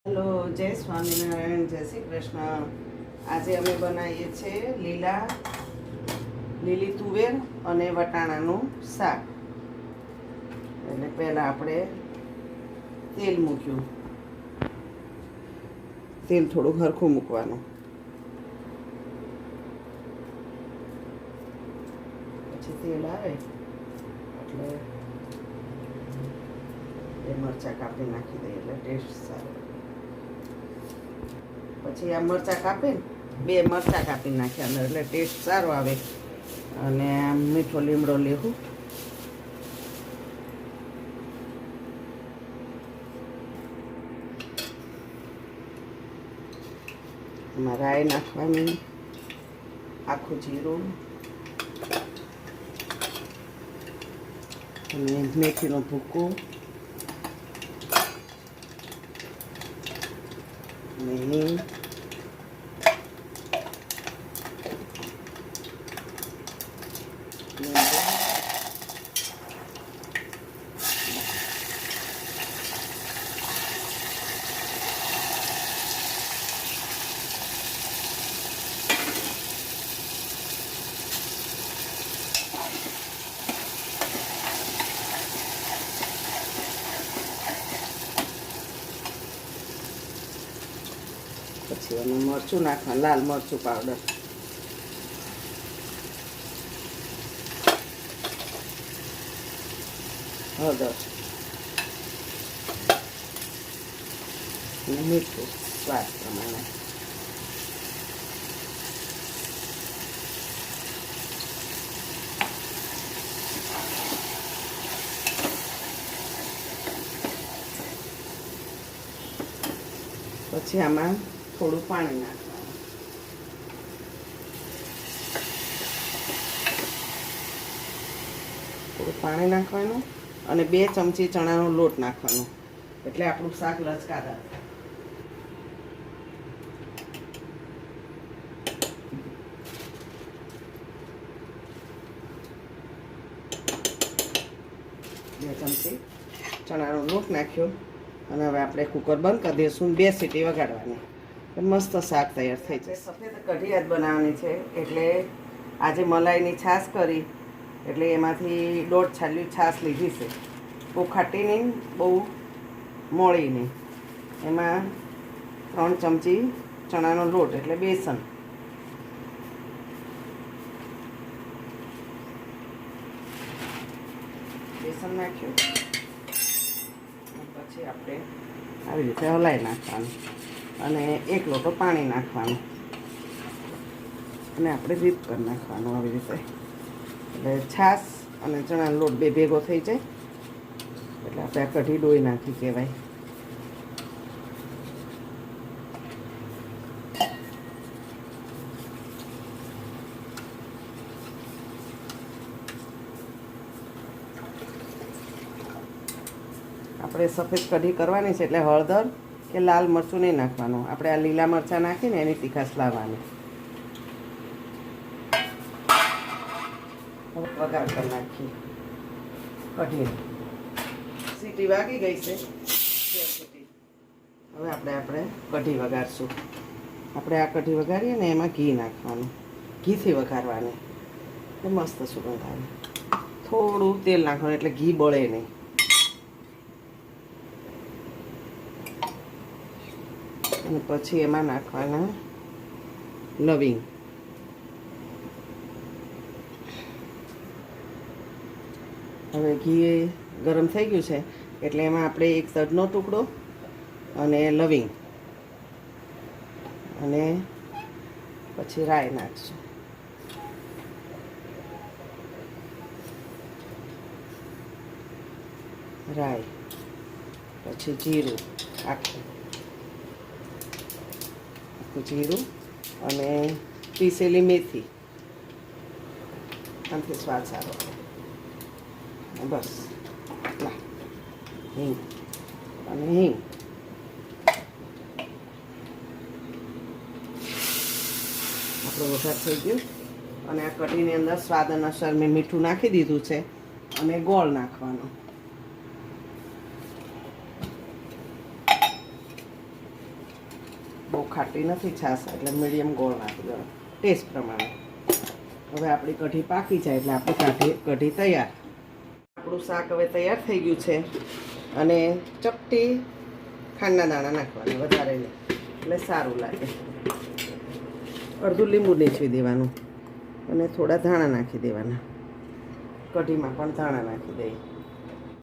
Hello, જય સ્વામિનારાયણ, જય શ્રી કૃષ્ણ. આજે અમે બનાવીએ છીએ લીલી તુવેર અને વટાણાનું શાક. એટલે પહેલાં આપણે તેલ મૂક્યું, તેલ થોડું હરખું મૂકવાનું, પછી તેલ આવે એટલે એ મરચાં કાપી નાખી દઈએ એટલે ટેસ્ટ સારો. પછી આ મરચાં કાપીને 2 મરચાં કાપી નાખ્યા અંદર એટલે ટેસ્ટ સારો આવે. અને આમ મીઠો લીમડો લેવું, એમાં રાઈ નાખવાની, આખું જીરું અને મેથીનો ભૂકો અને હિંગ, પછી એનું મરચું નાખવાનું, લાલ મરચું પાવડર, હળદર અને મીઠું સ્વાદ પ્રમાણે. પછી આમાં થોડું પાણી નાખવાનું, થોડું પાણી નાખવાનું અને 2 ચમચી ચણાનો લોટ નાખવાનો એટલે આપણું શાક લચકાદાર. બે ચમચી ચણાનો લોટ નાખ્યો અને હવે આપણે કુકર બંધ કરી દઈશું. 2 સીટી વગાડવાની, મસ્ત શાક તૈયાર થઈ જશે. સફેદ કઢી આજ બનાવવાની છે એટલે આજે મલાઈની છાશ કરી એટલે એમાંથી 1.5 છાલી છાશ લીધી છે. બહુ ખાટી નહીં, બહુ મોળી નહીં. એમાં 3 ચમચી ચણાનો લોટ એટલે બેસન, નાખ્યું. પછી આપણે આવી રીતે હલાવી નાખવાનું અને 1 લોટો પાણી નાખવાનું અને આપણે ડીપ કરી નાખવાનું આવી રીતે. એટલે છાશ અને ચણાનો લોટ 2 ભેગો થઈ જાય એટલે આપણે આ કઢી ડોઈ નાખી કહેવાય. આપણે સફેદ કઢી કરવાની છે એટલે હળદર કે લાલ મરચું નહીં નાખવાનું. આપણે આ લીલા મરચાં નાખીને એની તીખાશ લાવવાની. વઘાર કરી નાખીએ કઢી. સીટી વાગી ગઈ છે, 2 સીટી. હવે આપણે કઢી વઘારશું. આપણે આ કઢી વઘારીએ ને એમાં ઘી નાખવાનું, ઘીથી વઘારવાની એટલે મસ્ત સુગંધ આવે. થોડું તેલ નાખવાનું એટલે ઘી બળે નહીં. અને પછી એમાં નાખવાના લવિંગ, હવે ઘી ગરમ થઈ ગયું છે એટલે એમાં આપણે 1 તજનો ટુકડો અને લવિંગ અને પછી રાઈ નાખશું. રાઈ, પછી જીરું, આખું જીરું અને પીસેલી મેથી. આનાથી સ્વાદ સારો આવે. બસ હિંગ અને હિંગ. આપણો વઘાર થઈ ગયો અને આ કઢીની અંદર સ્વાદ અનુસાર મેં મીઠું નાખી દીધું છે અને ગોળ નાખવાનો. બહુ ખાટી નથી છાશ, એટલે મીડિયમ ગોળ નાખી દેવાનો ટેસ્ટ પ્રમાણે. હવે આપણી કઢી પાકી જાય એટલે આપણી કઢી તૈયાર. આપણું શાક હવે તૈયાર થઈ ગયું છે. અને ચપટી ખાંડના દાણા નાખવાના, વધારે નહીં, એટલે સારું લાગે. અડધું લીંબુ નીચવી દેવાનું અને થોડા ધાણા નાખી દેવાના. કઢીમાં પણ ધાણા નાખી દઈએ.